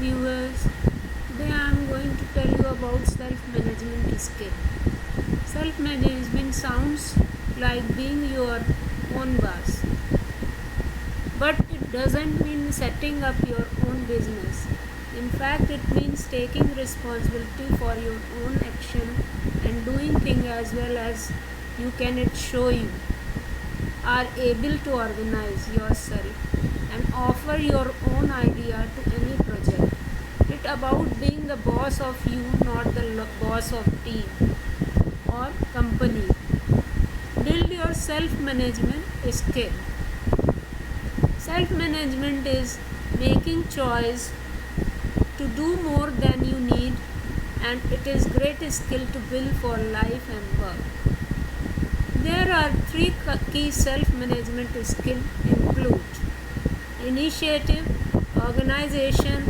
viewers. Today I am going to tell you about self-management skill. Self-management sounds like being your own boss, but it doesn't mean setting up your own business. In fact, it means taking responsibility for your own action and doing things as well as you can it show you are able to organize yourself and offer your own idea to any project. It's about being the boss of you, not the boss of team or company. Build your self-management skill. Self-management is making choice to do more than you need, and it is great skill to build for life and work. There are three key self-management skills include initiative, organization,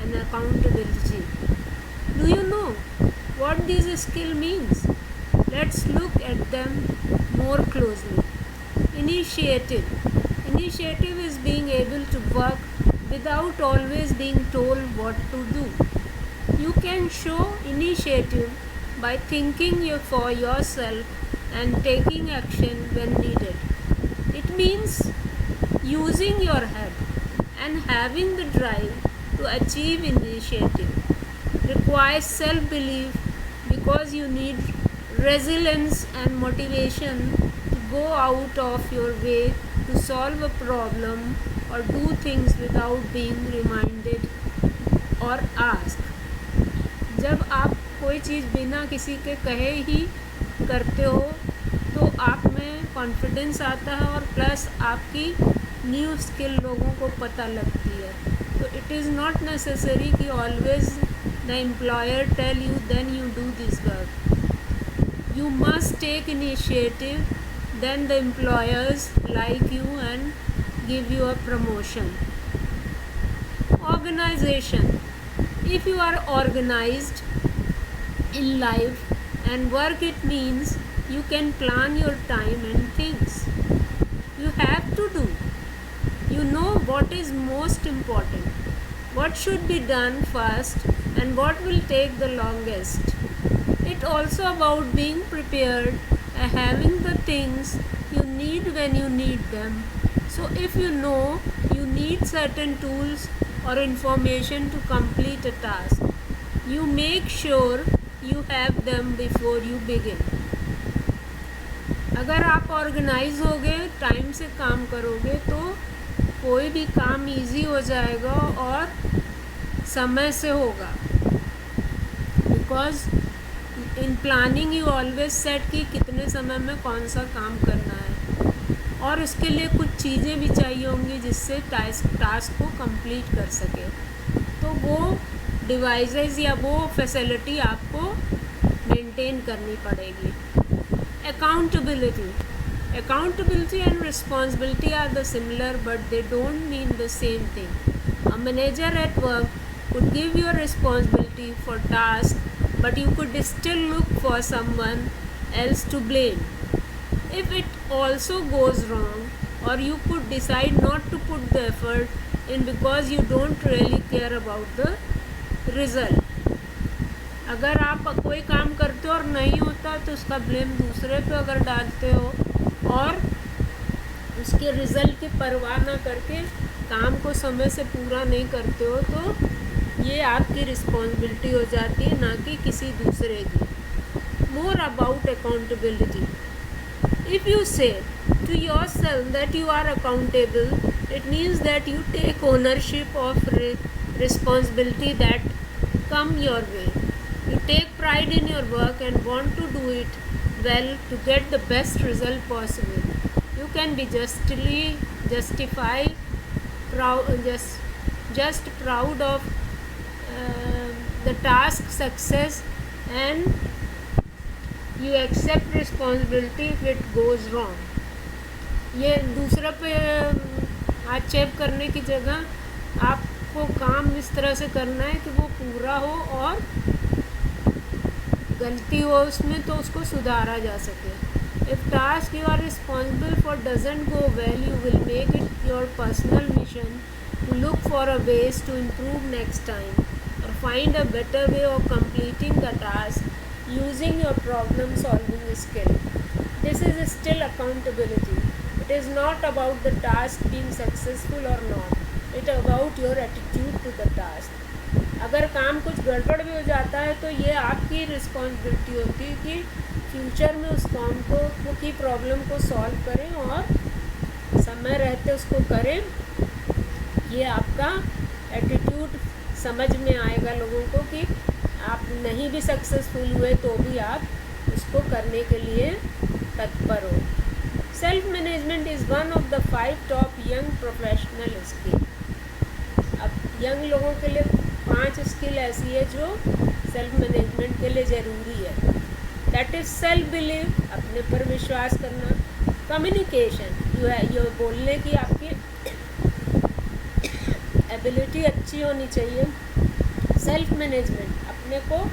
and accountability. Do you know what this skill means? Let's look at them more closely. Initiative. Initiative is being able to work without always being told what to do. You can show initiative by thinking for yourself and taking action when needed. It means using your head and having the drive to achieve initiative. Requires self-belief because you need resilience and motivation to go out of your way to solve a problem or do things without being reminded or asked. जब आप कोई चीज़ बिना किसी के कहे ही करते हो तो आप में कॉन्फिडेंस आता है और प्लस आपकी न्यू स्किल लोगों को पता लगती है. तो इट इज़ नॉट नेसेसरी कि always the employer tell you then you do this work. You must take initiative, then the employers like you and give you a promotion. Organization. If you are organized in life and work, it means you can plan your time and things you have to do. You know what is most important, what should be done first, and what will take the longest. It's also about being prepared and having the things you need when you need them. So if you know you need certain tools or information to complete a task, you make sure you have them before you begin. अगर आप organise होगे, time से काम करोगे तो कोई भी काम इजी हो जाएगा और समय से होगा. Because in planning you always set कि कितने समय में कौन सा काम करना है और उसके लिए कुछ चीज़ें भी चाहिए होंगी जिससे टास्क को कंप्लीट कर सके. तो वो डिवाइसेस या वो फैसिलिटी आपको मेंटेन करनी पड़ेगी. Accountability and responsibility are the similar, but they don't mean the same thing. A manager at work could give you a responsibility for tasks, but you could still look for someone else to blame if it also goes wrong, or you could decide not to put the effort in because you don't really care about the result. अगर आप कोई काम करते हो और नहीं होता तो उसका ब्लेम दूसरे पे अगर डालते हो और उसके रिज़ल्ट की परवाह ना करके काम को समय से पूरा नहीं करते हो तो ये आपकी रिस्पॉन्सिबिलिटी हो जाती है, ना कि किसी दूसरे की. More about accountability. If you से to yourself that you are accountable, it means that you take ownership of responsibility that come your way. You take pride in your work and want to do it well to get the best result possible. You can be just proud of the task success, and you accept responsibility if it goes wrong. ये दूसरे पे आक्षेप करने की जगह आपको काम इस तरह से करना है कि वो पूरा हो और गलती हो उसमें तो उसको सुधारा जा सके. If task you are responsible for doesn't go well, you will make it your personal mission to look for a ways to improve next time or find a better way of completing the task using your problem solving skill. This is still accountability. It is not about the task being successful or not. It about your attitude to the task. अगर काम कुछ गड़बड़ भी हो जाता है तो ये आपकी रिस्पॉन्सिबिलिटी होती है कि फ्यूचर में उस काम को की प्रॉब्लम को सॉल्व करें और समय रहते उसको करें. ये आपका एटीट्यूड समझ में आएगा लोगों को कि आप नहीं भी सक्सेसफुल हुए तो भी आप उसको करने के लिए तत्पर हो. Self management is one of the 5 top young professional skill. अब यंग लोगों के लिए 5 स्किल ऐसी है जो सेल्फ मैनेजमेंट के लिए ज़रूरी है. दैट इज़ सेल्फ बिलीव, अपने पर विश्वास करना. कम्युनिकेशन, ये बोलने की आपकी एबिलिटी अच्छी होनी चाहिए. सेल्फ मैनेजमेंट, अपने को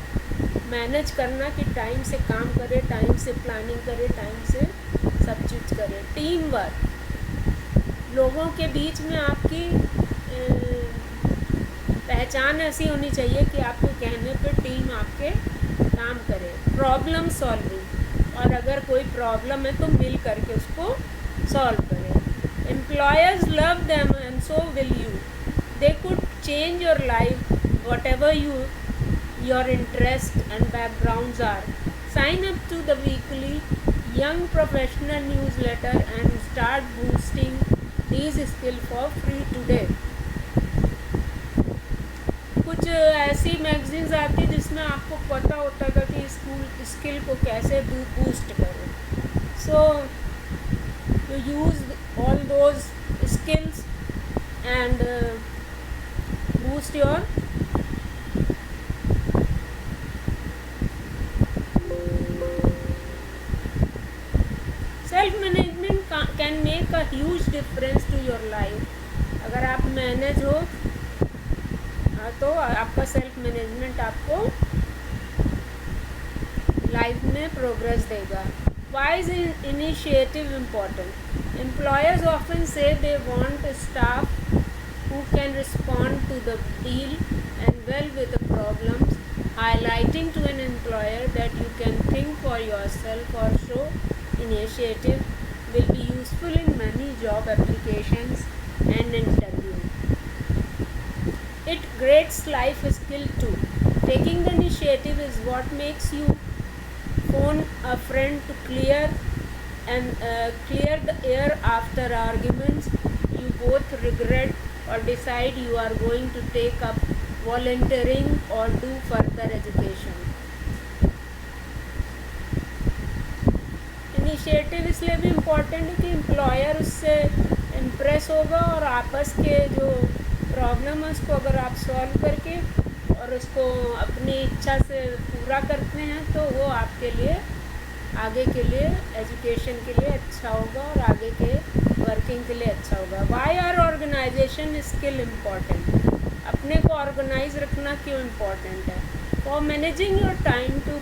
मैनेज करना कि टाइम से काम करे, टाइम से प्लानिंग करे, टाइम से सब चीज़ करे. टीम वर्क, लोगों के बीच में आपकी पहचान ऐसी होनी चाहिए कि आपके कहने पे टीम आपके काम करे. प्रॉब्लम सॉल्विंग, और अगर कोई प्रॉब्लम है तो मिल करके उसको सॉल्व करें. Employers love them and so will you. They could change your life, whatever your interests and backgrounds are. Sign up to the weekly Young Professional newsletter and start boosting these skills for free today. कुछ ऐसी magazines आती जिसमें आपको पता होता था कि skill को कैसे बूस्ट करें. So you use all those skills and boost your self management can make a huge difference to your life. अगर आप मैनेज हो तो आपका सेल्फ मैनेजमेंट आपको लाइफ में प्रोग्रेस देगा. Why is initiative important? Employers often say they want staff who can respond to the deal and well with the problems, highlighting to an employer that you can think for yourself or show initiative will be useful in many job applications and interviews. It grades life skill too. Taking the initiative is what makes you phone a friend to clear the air after arguments you both regret, or decide you are going to take up volunteering or do further education. Initiative इसलिए भी important है कि employer उससे impress होगा और आपस के जो प्रॉब्लम है उसको अगर आप सॉल्व करके और उसको अपनी इच्छा से पूरा करते हैं तो वो आपके लिए आगे के लिए एजुकेशन के लिए अच्छा होगा और आगे के वर्किंग के लिए अच्छा होगा. Why are organisation skill important? अपने को ऑर्गेनाइज रखना क्यों इम्पॉर्टेंट है? For managing your time to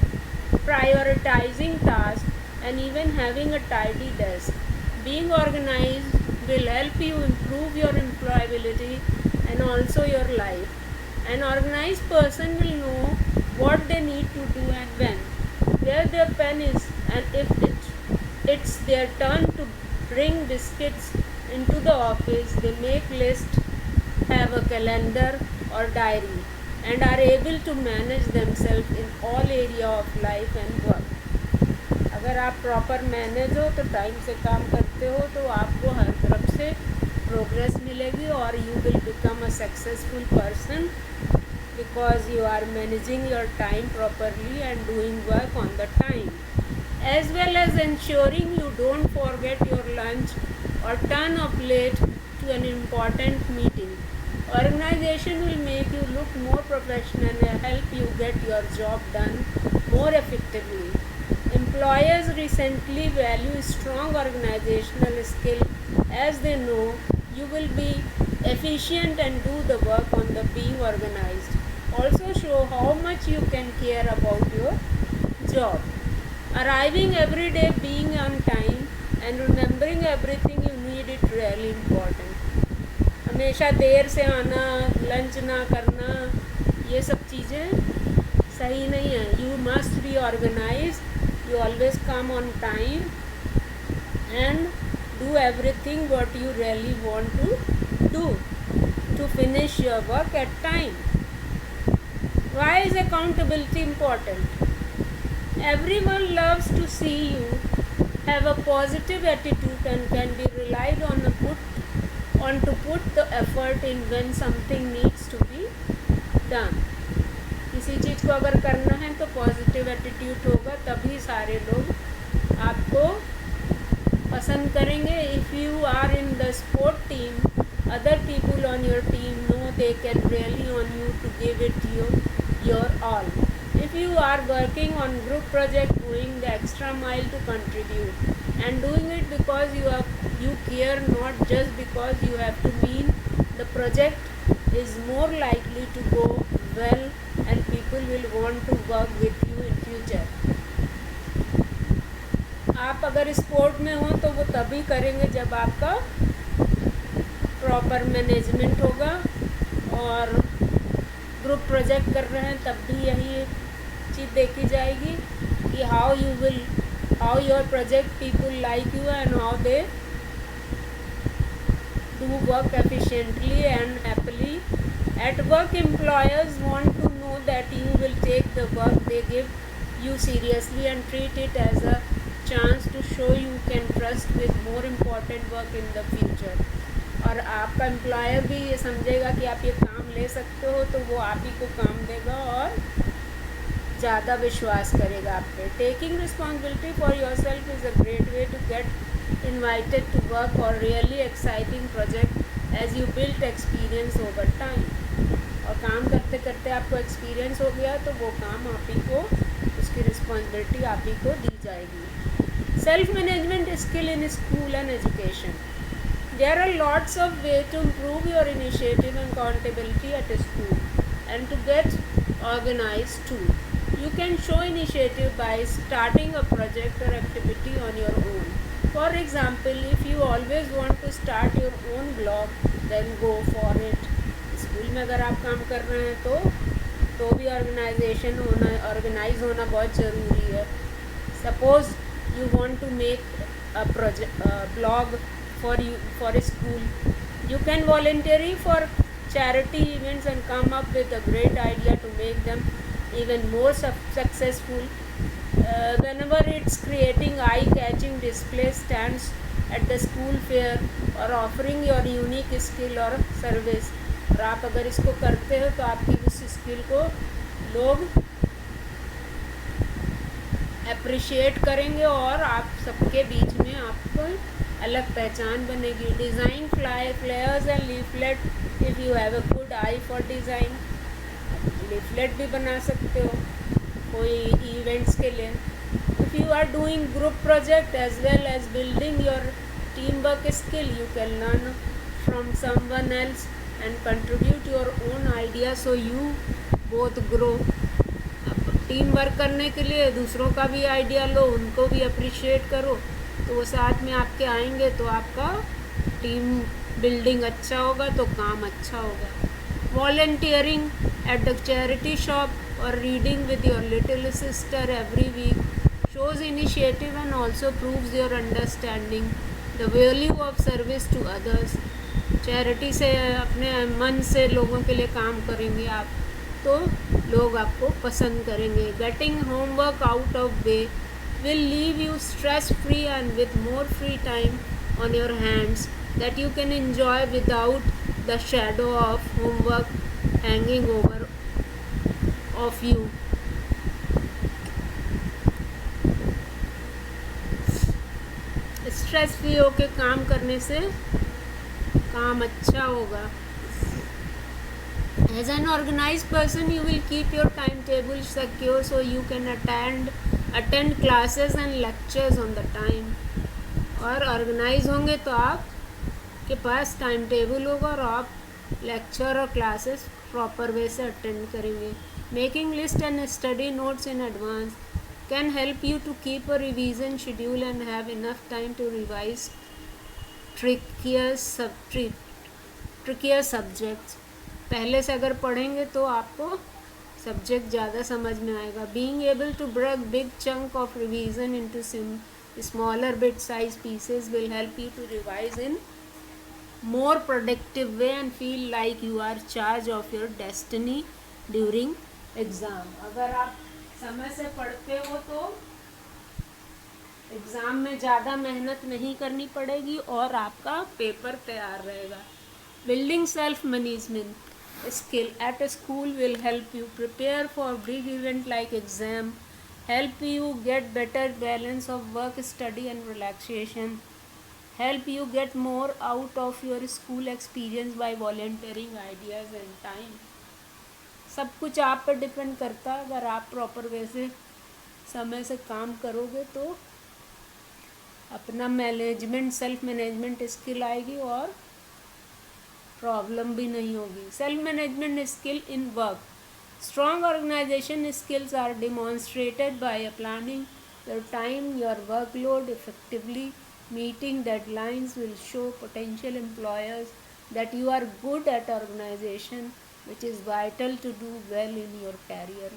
prioritising task and even having a tidy desk. Being organised will help you improve your employability and also your life. An organized person will know what they need to do and when, where their pen is, and if it's their turn to bring biscuits into the office, they make list, have a calendar or diary, and are able to manage themselves in all area of life and work. अगर आप proper manage हो तो time से काम करते हो तो आपको हर तरफ से प्रोग्रेस मिलेगी और you will become a successful person because you are managing your time properly and doing work on the time, as well as ensuring you don't forget your lunch or turn up late to an important meeting. Organization will make you look more professional and help you get your job done more effectively. Employers recently value strong organizational skill as they know you will be efficient and do the work on the being organized. Also show how much you can care about your job. Arriving every day, being on time and remembering everything you need is really important. A हमेशा देर से आना, lunch ना करना, ये सब चीज़ें सही नहीं है. You must be organise, you always come on time and do everything what you really want to do to finish your work at time. Why is accountability important? Everyone loves to see you have a positive attitude and can be relied on to put the effort in when something needs to be done. किसी चीज़ को अगर करना है तो positive attitude होगा, तभी सारे लोग आपको पसंद करेंगे. If you are in the sport team, other people on your team know they can rely on you to give it your all. If you are working on group project, going the extra mile to contribute and doing it because you care, not just because you have to mean, the project is more likely to go well and people will want to work with you in future. आप अगर sport में हो तो वो तभी करेंगे जब आपका प्रॉपर मैनेजमेंट होगा, और ग्रुप प्रोजेक्ट कर रहे हैं तब भी यही चीज़ देखी जाएगी कि how your project people like you and how they do work efficiently and happily. At work employers want to know that you will take the work they give you seriously and treat it as a chance to show you can trust with more important work in the future. और आपका employer भी ये समझेगा कि आप ये काम ले सकते हो, तो वो आप ही को काम देगा और ज़्यादा विश्वास करेगा आप पे. Taking responsibility for your self is a great way to get invited to work on really exciting project as you build experience over time. और काम करते करते आपको एक्सपीरियंस हो गया तो वो काम आप ही को, उसकी रिस्पॉन्सिबिलिटी आप ही को दी जाएगी. Self management skill in school and education. There are lots of ways to improve your initiative and accountability at school and to get organized too. You can show initiative by starting a project or activity on your own. For example, if you always want to start your own blog, then go for it. School में अगर आप काम कर रहे हैं तो भी organise होना बहुत ज़रूरी है. Suppose you want to make a blog for a school, you can volunteer for charity events and come up with a great idea to make them even more successful. Whenever it's creating eye-catching display stands at the school fair or offering your unique skill or service. और आप अगर इसको करते हो तो आपकी उस skill को लोग अप्रिशिएट करेंगे और आप सबके बीच में आपको अलग पहचान बनेगी. Design flyers and leaflet. If you have a good eye for design, leaflet भी बना सकते हो कोई इवेंट्स के लिए. If you are doing group project as well as building your team work skill, you can learn from someone else and contribute your own idea so you both grow. Team work करने के लिए दूसरों का भी idea लो, उनको भी appreciate करो, तो वो साथ में आपके आएंगे तो आपका टीम बिल्डिंग अच्छा होगा, तो काम अच्छा होगा. Volunteering at the charity shop or reading with your little sister every week shows initiative and also proves your understanding the value of service to others. Charity से अपने मन से लोगों के लिए काम करेंगे आप तो लोग आपको पसंद करेंगे. Getting homework out of way will leave you stress free and with more free time on your hands that you can enjoy without the shadow of homework hanging over of you. Stress free होके काम करने से काम अच्छा होगा. As an organized person, you will keep your timetable secure so you can attend classes and lectures on the time. और organise होंगे तो आपके पास टाइम टेबल होगा और आप लेक्चर और क्लासेस प्रॉपर वे से अटेंड करेंगे. Making list and study notes in advance can help you to keep a revision schedule and have enough time to revise trickier subjects. पहले से अगर पढ़ेंगे तो आपको सब्जेक्ट ज़्यादा समझ में आएगा. Being able to break big chunk of revision into smaller bit size pieces will help you to revise in more productive way and feel like you are charge of your destiny during exam. अगर आप समय से पढ़ते हो तो exam में ज़्यादा मेहनत नहीं करनी पड़ेगी और आपका पेपर तैयार रहेगा. Building self management skill at school will help you prepare for big event like exam, help you get better balance of work, study and relaxation, help you get more out of your school experience by volunteering ideas and time. सब कुछ आप पर depend करता है. अगर आप proper way से समय से काम करोगे तो अपना मैनेजमेंट सेल्फ मैनेजमेंट स्किल आएगी और प्रॉब्लम भी नहीं होगी. Self management skill in work. Strong organization skills are demonstrated by planning your time, your workload effectively. Meeting deadlines will show potential employers that you are good at organization, which is vital to do well in your career.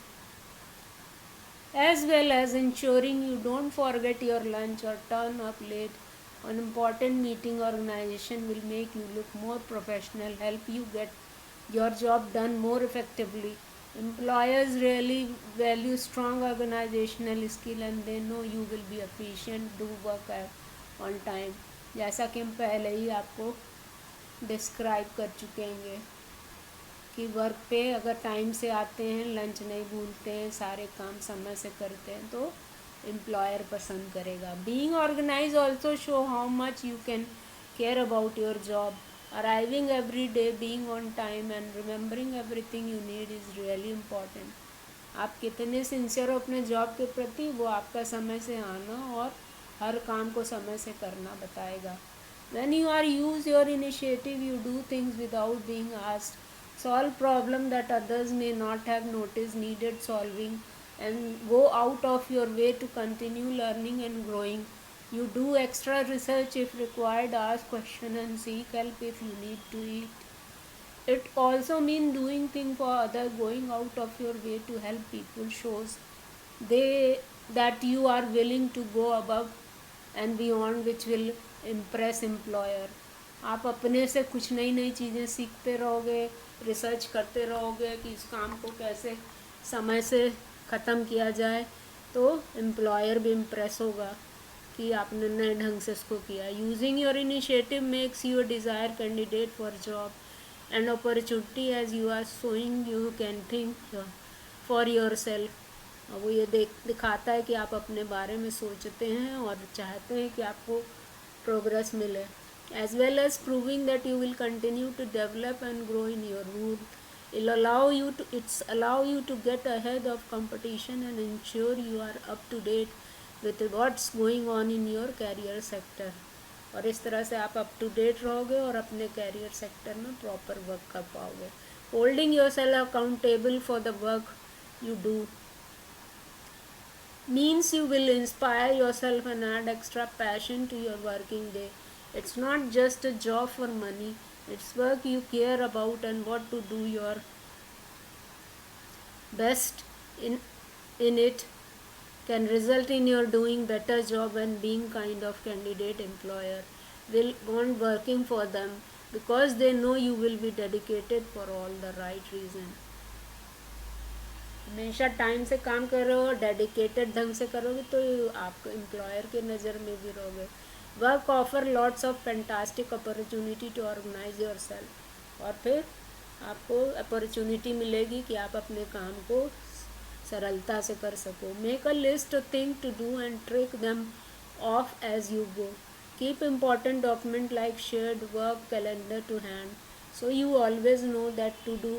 As well as ensuring you don't forget your lunch or turn up late on important meeting. Organization will make you look more professional, help you get your job done more effectively. Employers really value strong organizational skill and they know you will be efficient, do work on time. जैसा कि हम पहले ही आपको describe कर चुके हैं कि work पे अगर टाइम से आते हैं, लंच नहीं भूलते हैं, सारे काम समय से करते हैं तो एम्प्लॉयर पसंद करेगा. Being organise also show how much you can care about your job. Arriving every day, being on time and remembering everything you need is really important. आप कितने सिंसियर हो अपने जॉब के प्रति वो आपका समय से आना और हर काम को समय से करना बताएगा. When you are use your initiative, you do things without being asked, solve problem that others may not have noticed needed solving, and go out of your way to continue learning and growing. You do extra research if required, ask question and seek help if you need to eat. It also means doing things for others, going out of your way to help people shows that you are willing to go above and beyond, which will impress employer. आप अपने से कुछ नई नई चीज़ें सीखते रहोगे, research करते रहोगे कि इस काम को कैसे समय से ख़त्म किया जाए तो एम्प्लॉयर भी इम्प्रेस होगा कि आपने नए ढंग से इसको किया. Using your initiative makes you a desire candidate for job and opportunity as you are showing you can think for your self. वो ये दिखाता है कि आप अपने बारे में सोचते हैं और चाहते हैं कि आपको प्रोग्रेस मिले. As well as proving that you will continue to develop and grow in your role. It's allow you to get ahead of competition and ensure you are up to date with what's going on in your career sector. और इस तरह से आप up to date रहोगे और अपने career sector में proper work कर पाओगे. Holding your self accountable for the work you do means you will inspire yourself and add extra passion to your working day. It's not just a job for money, it's work you care about and what to do your best in it can result in your doing better job and being kind of candidate employer will want working for them because they know you will be dedicated for all the right reason. हमेशा time से काम कर रहे हो, dedicated ढंग से करोगे तो आप एम्प्लॉयर के नज़र में भी रहोगे. Work offer lots of fantastic opportunity to organise your self. और फिर आपको अपॉर्चुनिटी मिलेगी कि आप अपने काम को सरलता से कर सको. Make a list of thing to do and tick them off as you go. Keep important document like shared work calendar to hand so you always know that to do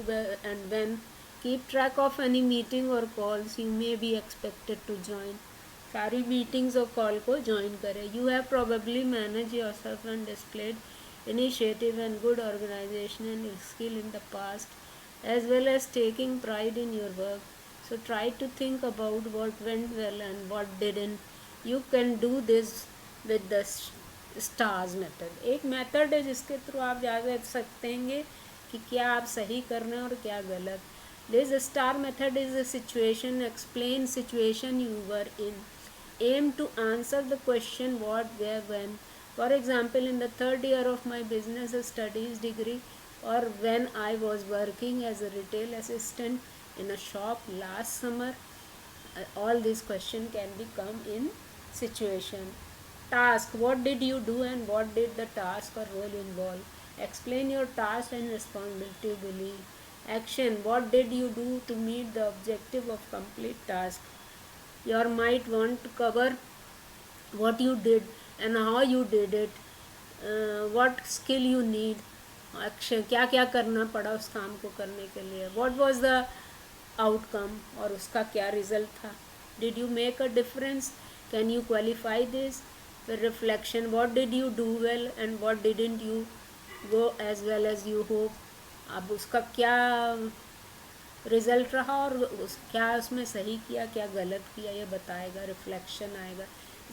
and when. Keep track of any meeting or calls you may be expected to join. सारी meetings और call को join करें. You have probably managed yourself and displayed initiative and good organizational skill in the past, as well as taking pride in your work. So try to think about what went well and what didn't. You can do this with the stars method एक method है जिसके through आप जा सकते हैं कि क्या आप सही कर रहे हैं और क्या गलत. This star method is a situation explain situation you were in. Aim to answer the question what, where, when. For example, in the third year of my business studies degree, or when I was working as a retail assistant in a shop last summer, all these questions can be come in situation. Task, what did you do and what did the task or role involve? Explain your task and responsibility belief. Action, what did you do to meet the objective of complete task? You might want to cover what you did and how you did it, what skill you need, action क्या क्या करना पड़ा उस काम को करने के लिए, what was the outcome और उसका क्या result था, did you make a difference, can you qualify this. फिर reflection, what did you do well and what didn't you go as well as you hope. अब उसका क्या रिजल्ट रहा और क्या उसमें सही किया क्या गलत किया ये बताएगा. रिफ्लेक्शन आएगा.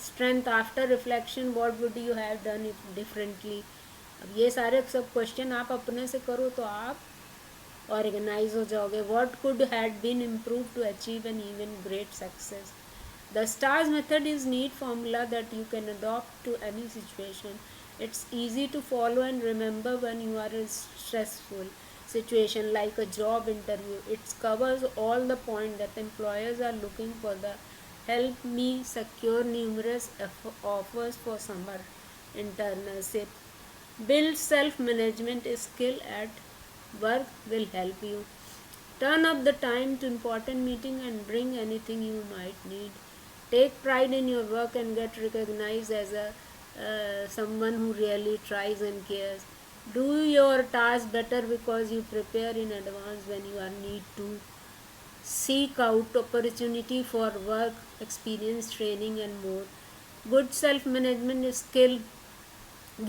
Strength, after reflection what would you have done if differently. अब ये सारे सब क्वेश्चन आप अपने से करो तो आप ऑर्गेनाइज हो जाओगे. What could had been improve to achieve an even great success. The STARS method is neat formula that you can adopt to any situation. It's easy to follow and remember when you are in stressful situation like a job interview. It covers all the point that employers are looking for. The help me secure numerous offers for summer internship. Build self-management skill at work will help you. Turn up the time to important meeting and bring anything you might need. Take pride in your work and get recognized as a someone who really tries and cares. Do your task better because you prepare in advance when you are need to. Seek out opportunity for work, experience, training and more. Good self-management skill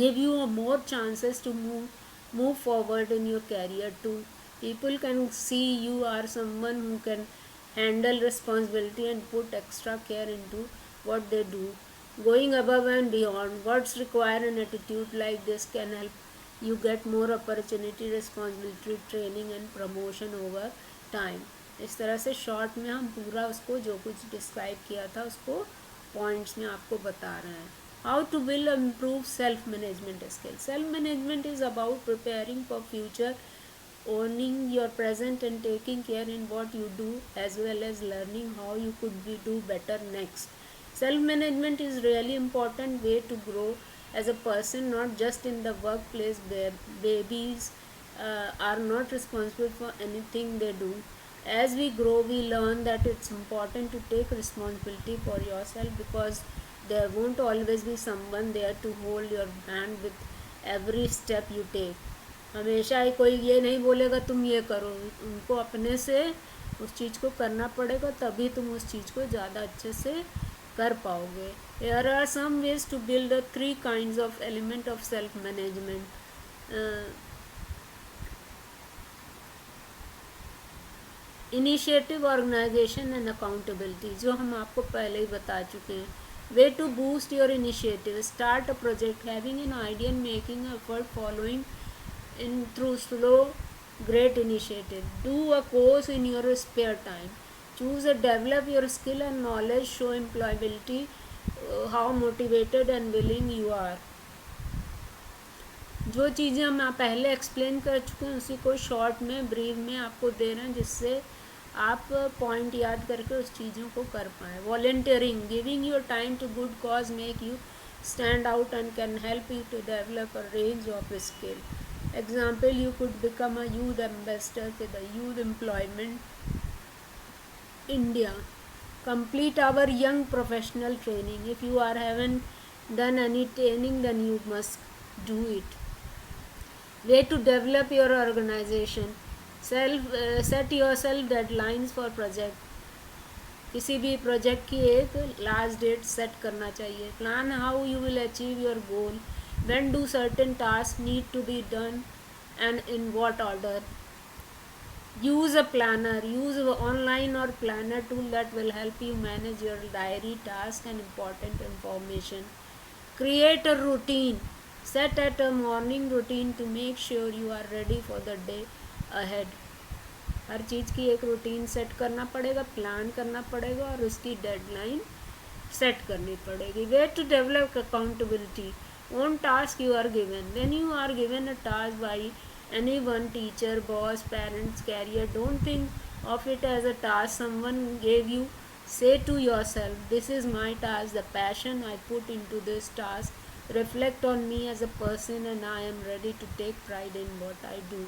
give you more chances to move forward in your career too. People can see you are someone who can handle responsibility and put extra care into what they do. Going above and beyond what's required, an attitude like this can help you get more opportunity, responsibility, training and promotion over time. इस तरह से short में हम पूरा उसको जो कुछ describe किया था उसको पॉइंट्स में आपको बता रहे हैं. How to build and improve self-management skills. Self-management is about preparing for future, owning your present and taking care in what you do as well as learning how you could do better next. Self-management is really important way to grow as a person, not just in the workplace. Babies are not responsible for anything they do. As we grow, we learn that it's important to take responsibility for yourself because there won't always be someone there to hold your hand with every step you take. हमेशा ही कोई ये नहीं बोलेगा तुम ये करो, उनको अपने से उस चीज़ को करना पड़ेगा तभी तुम उस चीज़ को ज़्यादा अच्छे से कर पाओगे. There are some ways to build the three kinds of element of self management. Initiative, organisation and accountability जो हम आपको पहले ही बता चुके हैं. Way to boost your initiative, start a project, having an idea and making effort, following in through slow great initiative. Do a course in your spare time. Choose a develop your skill and knowledge, show employability, how motivated and willing you are. जो चीज़ें हम पहले explain कर चुके हैं उसी को short में ब्रीफ में आपको दे रहे हैं जिससे आप पॉइंट याद करके उस चीज़ों को कर पाएँ. Volunteering, giving your time to good cause make you stand out and can help you to develop a range of skill. Example, you could become a youth ambassador with the Youth Employment India. Complete our young professional training. If you are haven't done any training, then you must do it. Way to develop your organization. Set yourself deadlines for project. किसी भी project की एक last date set करना चाहिए. Plan how you will achieve your goal. When do certain task need to be done and in what order. Use a planner. Use online or planner tool that will help you manage your diary, task and important information. Create a routine. Set at a morning routine to make sure you are ready for the day ahead. हर चीज़ की एक routine set करना पड़ेगा, plan करना पड़ेगा और उसकी deadline set करनी पड़ेगी. Way to develop accountability. Own task you are given. When you are given a task by anyone, teacher, boss, parents, career, don't think of it as a task someone gave you. Say to yourself, this is my task, the passion I put into this task reflect on me as a person, and I am ready to take pride in what I do.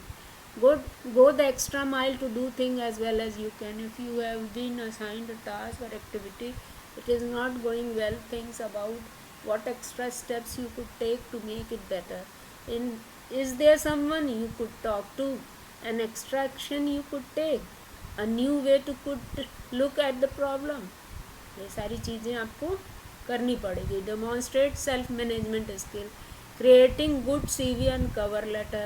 Go the extra mile to do things as well as you can. If you have been assigned a task or activity, it is not going well, think about what extra steps you could take to make it better. Is there someone you could talk to? An extra action you could take? A new way to look at the problem. ये सारी चीज़ें आपको करनी पड़ेगी. Demonstrate self management skill. Creating good CV and cover letter.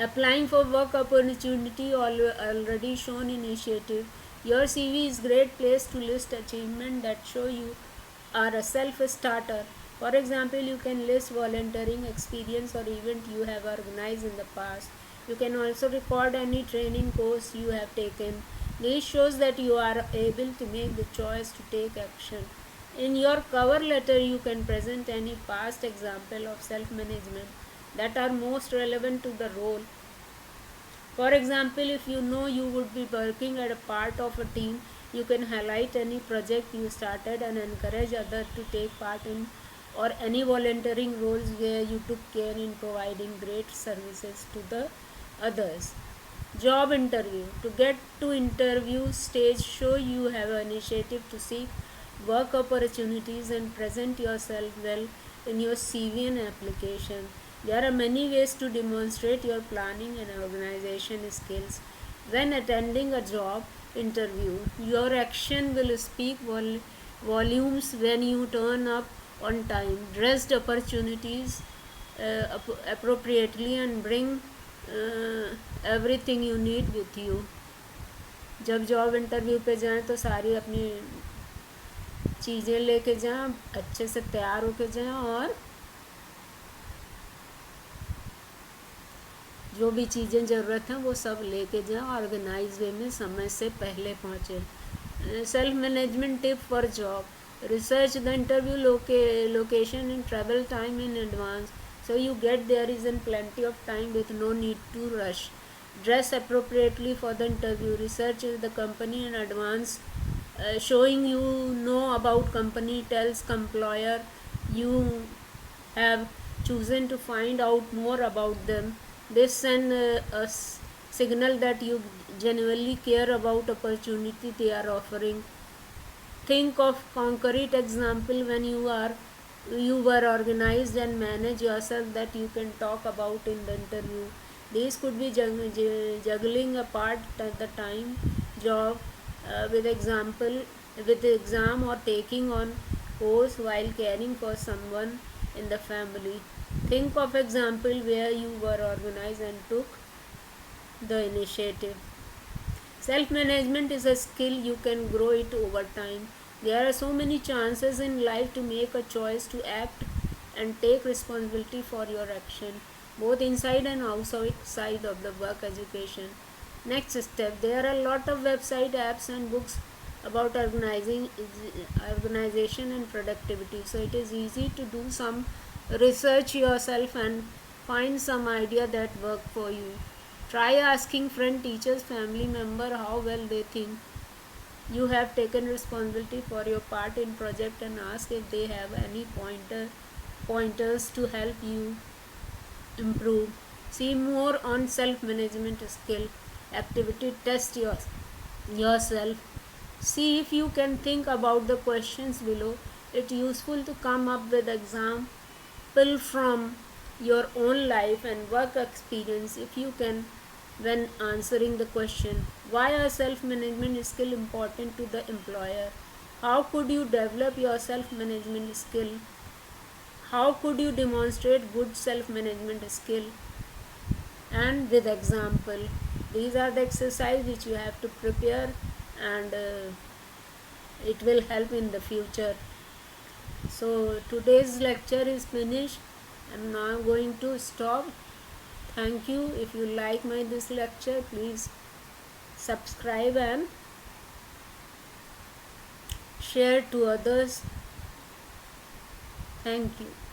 Applying for work opportunity already shown initiative. Your CV is great place to list achievement that show you are a self starter. For example, you can list volunteering experience or event you have organized in the past. You can also record any training course you have taken. This shows that you are able to make the choice to take action. In your cover letter, you can present any past example of self-management that are most relevant to the role. For example, if you know you would be working as a part of a team, you can highlight any project you started and encourage others to take part in, or any volunteering roles where you took care in providing great services to the others. Job interview. To get to interview stage, show you have an initiative to seek work opportunities and present yourself well in your CV and application. There are many ways to demonstrate your planning and organization skills. When attending a job interview, your action will speak volumes. When you turn up on time, dressed opportunities appropriately, and bring everything you need with you. जब job interview पे जाएं तो सारी अपनी चीज़ें लेके जाएं, अच्छे से तैयार होके जाएं और जो भी चीज़ें ज़रूरत हैं वो सब लेके जाएं. ऑर्गेनाइज वे में समय से पहले पहुँचे. Self management tip for job. Research the interview location and travel time in advance so you get there is in plenty of time with no need to rush. Dress appropriately for the interview. Research the company in advance, showing you know about company tells employer you have chosen to find out more about them. This send a signal that you genuinely care about opportunity they are offering. Think of concrete example when you were organized and manage yourself that you can talk about in the interview. These could be juggling a part at the time job with exam or taking on course while caring for someone in the family. Think of example where you were organized and took the initiative. Self-management is a skill, you can grow it over time. There are so many chances in life to make a choice to act and take responsibility for your action, both inside and outside of the work education. Next step, there are a lot of website apps and books about organization and productivity. So it is easy to do some research yourself and find some idea that work for you. Try asking friend, teachers, family member how well they think you have taken responsibility for your part in project, and ask if they have any pointers to help you improve. See more on self-management skill activity. Test yourself. See if you can think about the questions below. It's useful to come up with example from your own life and work experience if you can when answering the question, why are self-management skill important to the employer? How could you develop your self-management skill? How could you demonstrate good self-management skill? And with example. These are the exercises which you have to prepare, and it will help in the future. So today's lecture is finished. I'm now going to stop. Thank you. If you like my this lecture, please subscribe and share to others. Thank you.